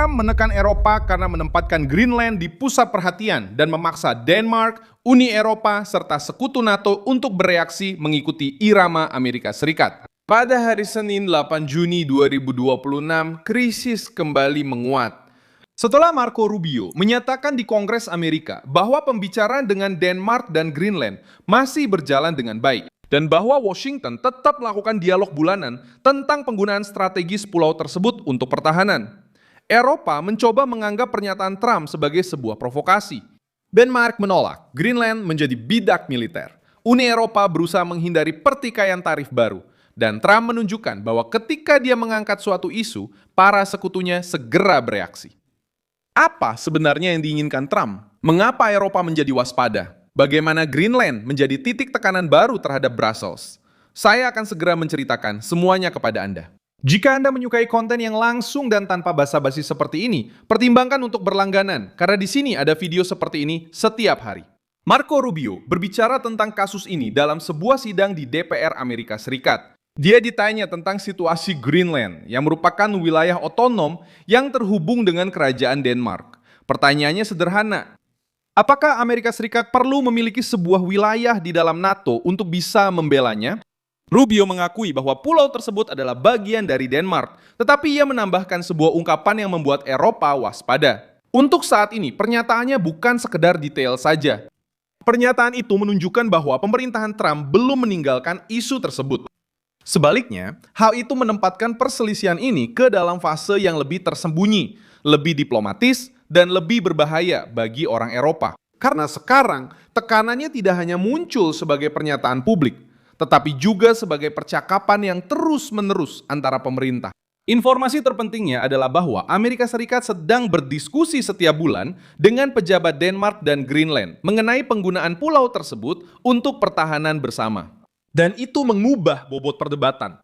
Trump menekan Eropa karena menempatkan Greenland di pusat perhatian dan memaksa Denmark, Uni Eropa, serta sekutu NATO untuk bereaksi mengikuti irama Amerika Serikat. Pada hari Senin 8 Juni 2026, krisis kembali menguat. Setelah Marco Rubio menyatakan di Kongres Amerika bahwa pembicaraan dengan Denmark dan Greenland masih berjalan dengan baik, dan bahwa Washington tetap melakukan dialog bulanan tentang penggunaan strategis pulau tersebut untuk pertahanan. Eropa mencoba menganggap pernyataan Trump sebagai sebuah provokasi. Denmark menolak Greenland menjadi bidak militer. Uni Eropa berusaha menghindari pertikaian tarif baru. Dan Trump menunjukkan bahwa ketika dia mengangkat suatu isu, para sekutunya segera bereaksi. Apa sebenarnya yang diinginkan Trump? Mengapa Eropa menjadi waspada? Bagaimana Greenland menjadi titik tekanan baru terhadap Brussels? Saya akan segera menceritakan semuanya kepada Anda. Jika Anda menyukai konten yang langsung dan tanpa basa-basi seperti ini, pertimbangkan untuk berlangganan, karena di sini ada video seperti ini setiap hari. Marco Rubio berbicara tentang kasus ini dalam sebuah sidang di DPR Amerika Serikat. Dia ditanya tentang situasi Greenland, yang merupakan wilayah otonom yang terhubung dengan kerajaan Denmark. Pertanyaannya sederhana. Apakah Amerika Serikat perlu memiliki sebuah wilayah di dalam NATO untuk bisa membelanya? Rubio mengakui bahwa pulau tersebut adalah bagian dari Denmark, tetapi ia menambahkan sebuah ungkapan yang membuat Eropa waspada. Untuk saat ini, pernyataannya bukan sekedar detail saja. Pernyataan itu menunjukkan bahwa pemerintahan Trump belum meninggalkan isu tersebut. Sebaliknya, hal itu menempatkan perselisihan ini ke dalam fase yang lebih tersembunyi, lebih diplomatis, dan lebih berbahaya bagi orang Eropa. Karena sekarang, tekanannya tidak hanya muncul sebagai pernyataan publik, tetapi juga sebagai percakapan yang terus-menerus antara pemerintah. Informasi terpentingnya adalah bahwa Amerika Serikat sedang berdiskusi setiap bulan dengan pejabat Denmark dan Greenland mengenai penggunaan pulau tersebut untuk pertahanan bersama. Dan itu mengubah bobot perdebatan.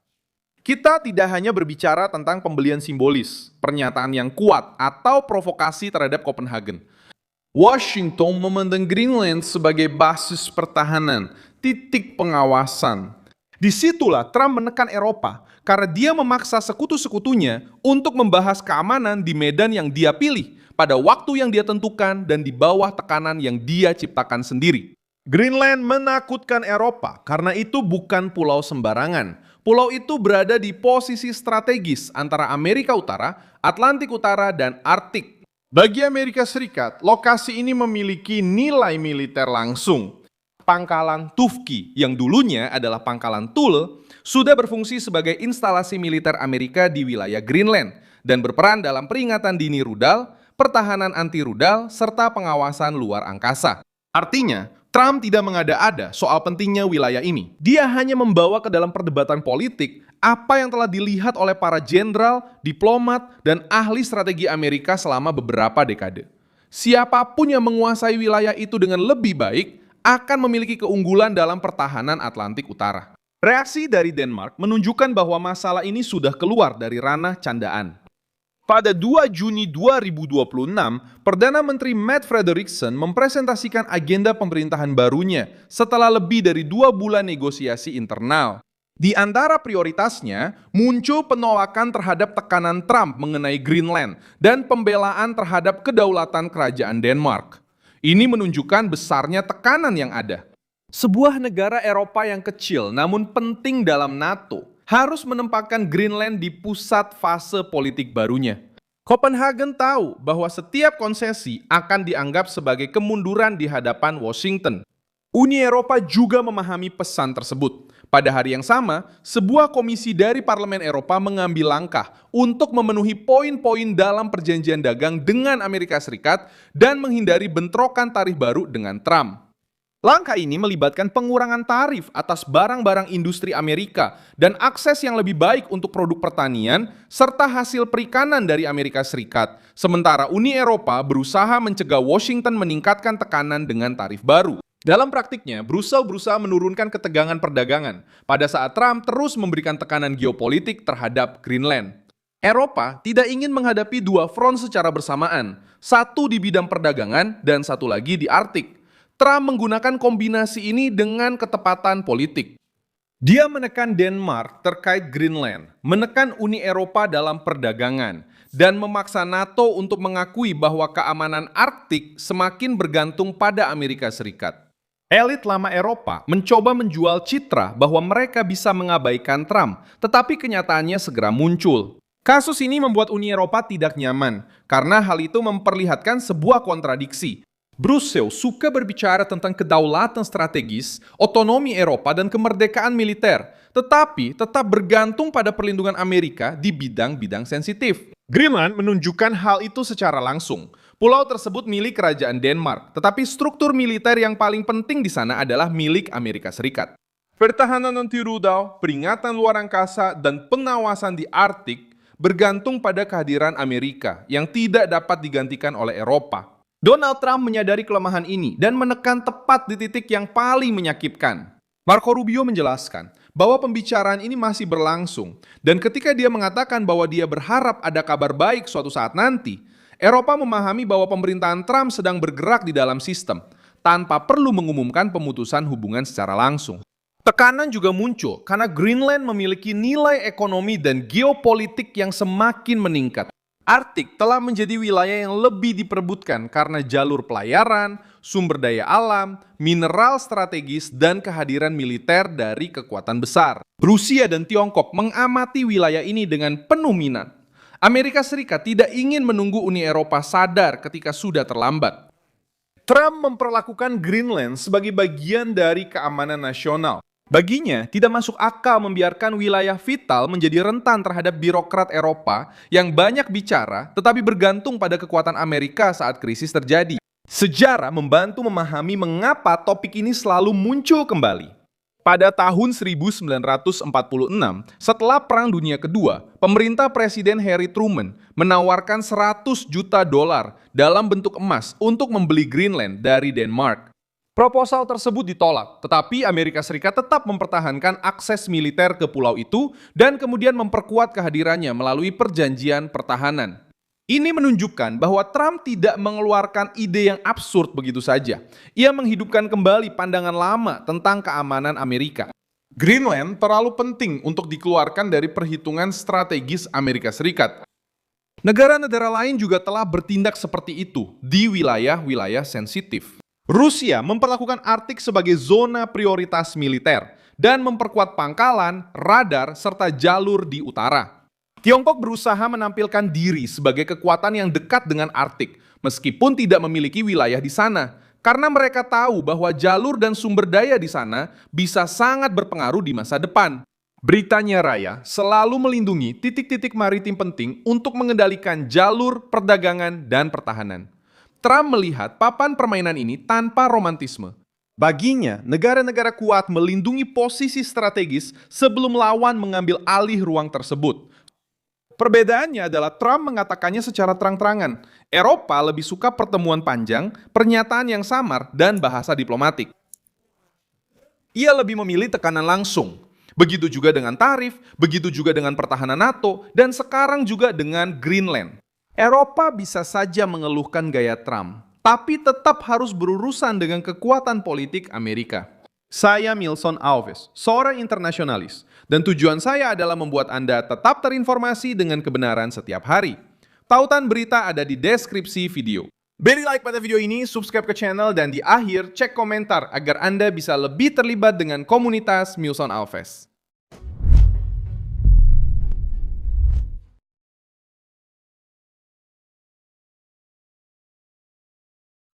Kita tidak hanya berbicara tentang pembelian simbolis, pernyataan yang kuat, atau provokasi terhadap Copenhagen. Washington memandang Greenland sebagai basis pertahanan, titik pengawasan. Disitulah Trump menekan Eropa karena dia memaksa sekutu-sekutunya untuk membahas keamanan di medan yang dia pilih, pada waktu yang dia tentukan dan di bawah tekanan yang dia ciptakan sendiri. Greenland menakutkan Eropa karena itu bukan pulau sembarangan. Pulau itu berada di posisi strategis antara Amerika Utara, Atlantik Utara, dan Arktik. Bagi Amerika Serikat, lokasi ini memiliki nilai militer langsung. Pangkalan Tufki, yang dulunya adalah Pangkalan Thule, sudah berfungsi sebagai instalasi militer Amerika di wilayah Greenland dan berperan dalam peringatan dini rudal, pertahanan anti-rudal, serta pengawasan luar angkasa. Artinya, Trump tidak mengada-ada soal pentingnya wilayah ini. Dia hanya membawa ke dalam perdebatan politik apa yang telah dilihat oleh para jenderal, diplomat, dan ahli strategi Amerika selama beberapa dekade. Siapapun yang menguasai wilayah itu dengan lebih baik akan memiliki keunggulan dalam pertahanan Atlantik Utara. Reaksi dari Denmark menunjukkan bahwa masalah ini sudah keluar dari ranah candaan. Pada 2 Juni 2026, Perdana Menteri Mette Frederiksen mempresentasikan agenda pemerintahan barunya setelah lebih dari 2 bulan negosiasi internal. Di antara prioritasnya, muncul penolakan terhadap tekanan Trump mengenai Greenland dan pembelaan terhadap kedaulatan kerajaan Denmark. Ini menunjukkan besarnya tekanan yang ada. Sebuah negara Eropa yang kecil namun penting dalam NATO harus menempatkan Greenland di pusat fase politik barunya. Copenhagen tahu bahwa setiap konsesi akan dianggap sebagai kemunduran di hadapan Washington. Uni Eropa juga memahami pesan tersebut. Pada hari yang sama, sebuah komisi dari Parlemen Eropa mengambil langkah untuk memenuhi poin-poin dalam perjanjian dagang dengan Amerika Serikat dan menghindari bentrokan tarif baru dengan Trump. Langkah ini melibatkan pengurangan tarif atas barang-barang industri Amerika dan akses yang lebih baik untuk produk pertanian serta hasil perikanan dari Amerika Serikat. Sementara Uni Eropa berusaha mencegah Washington meningkatkan tekanan dengan tarif baru. Dalam praktiknya, Brussels berusaha menurunkan ketegangan perdagangan pada saat Trump terus memberikan tekanan geopolitik terhadap Greenland. Eropa tidak ingin menghadapi dua front secara bersamaan, satu di bidang perdagangan dan satu lagi di Arktik. Trump menggunakan kombinasi ini dengan ketepatan politik. Dia menekan Denmark terkait Greenland, menekan Uni Eropa dalam perdagangan, dan memaksa NATO untuk mengakui bahwa keamanan Arktik semakin bergantung pada Amerika Serikat. Elit lama Eropa mencoba menjual citra bahwa mereka bisa mengabaikan Trump, tetapi kenyataannya segera muncul. Kasus ini membuat Uni Eropa tidak nyaman, karena hal itu memperlihatkan sebuah kontradiksi. Brussel suka berbicara tentang kedaulatan strategis, otonomi Eropa, dan kemerdekaan militer, tetapi tetap bergantung pada perlindungan Amerika di bidang-bidang sensitif. Greenland menunjukkan hal itu secara langsung. Pulau tersebut milik Kerajaan Denmark, tetapi struktur militer yang paling penting di sana adalah milik Amerika Serikat. Pertahanan anti rudal, peringatan luar angkasa, dan pengawasan di Arktik bergantung pada kehadiran Amerika yang tidak dapat digantikan oleh Eropa. Donald Trump menyadari kelemahan ini dan menekan tepat di titik yang paling menyakitkan. Marco Rubio menjelaskan bahwa pembicaraan ini masih berlangsung, dan ketika dia mengatakan bahwa dia berharap ada kabar baik suatu saat nanti, Eropa memahami bahwa pemerintahan Trump sedang bergerak di dalam sistem, tanpa perlu mengumumkan pemutusan hubungan secara langsung. Tekanan juga muncul karena Greenland memiliki nilai ekonomi dan geopolitik yang semakin meningkat. Arktik telah menjadi wilayah yang lebih diperebutkan karena jalur pelayaran, sumber daya alam, mineral strategis, dan kehadiran militer dari kekuatan besar. Rusia dan Tiongkok mengamati wilayah ini dengan penuh minat. Amerika Serikat tidak ingin menunggu Uni Eropa sadar ketika sudah terlambat. Trump memperlakukan Greenland sebagai bagian dari keamanan nasional. Baginya, tidak masuk akal membiarkan wilayah vital menjadi rentan terhadap birokrat Eropa yang banyak bicara tetapi bergantung pada kekuatan Amerika saat krisis terjadi. Sejarah membantu memahami mengapa topik ini selalu muncul kembali. Pada tahun 1946, setelah Perang Dunia Kedua, pemerintah Presiden Harry Truman menawarkan $100 juta dalam bentuk emas untuk membeli Greenland dari Denmark. Proposal tersebut ditolak, tetapi Amerika Serikat tetap mempertahankan akses militer ke pulau itu dan kemudian memperkuat kehadirannya melalui perjanjian pertahanan. Ini menunjukkan bahwa Trump tidak mengeluarkan ide yang absurd begitu saja. Ia menghidupkan kembali pandangan lama tentang keamanan Amerika. Greenland terlalu penting untuk dikeluarkan dari perhitungan strategis Amerika Serikat. Negara-negara lain juga telah bertindak seperti itu di wilayah-wilayah sensitif. Rusia memperlakukan Arktik sebagai zona prioritas militer dan memperkuat pangkalan, radar, serta jalur di utara. Tiongkok berusaha menampilkan diri sebagai kekuatan yang dekat dengan Arktik, meskipun tidak memiliki wilayah di sana, karena mereka tahu bahwa jalur dan sumber daya di sana bisa sangat berpengaruh di masa depan. Britania Raya selalu melindungi titik-titik maritim penting untuk mengendalikan jalur, perdagangan, dan pertahanan. Trump melihat papan permainan ini tanpa romantisme. Baginya, negara-negara kuat melindungi posisi strategis sebelum lawan mengambil alih ruang tersebut. Perbedaannya adalah Trump mengatakannya secara terang-terangan. Eropa lebih suka pertemuan panjang, pernyataan yang samar, dan bahasa diplomatik. Ia lebih memilih tekanan langsung. Begitu juga dengan tarif, begitu juga dengan pertahanan NATO, dan sekarang juga dengan Greenland. Eropa bisa saja mengeluhkan gaya Trump, tapi tetap harus berurusan dengan kekuatan politik Amerika. Saya Milson Alves, seorang internasionalis, dan tujuan saya adalah membuat Anda tetap terinformasi dengan kebenaran setiap hari. Tautan berita ada di deskripsi video. Beri like pada video ini, subscribe ke channel, dan di akhir cek komentar agar Anda bisa lebih terlibat dengan komunitas Milson Alves.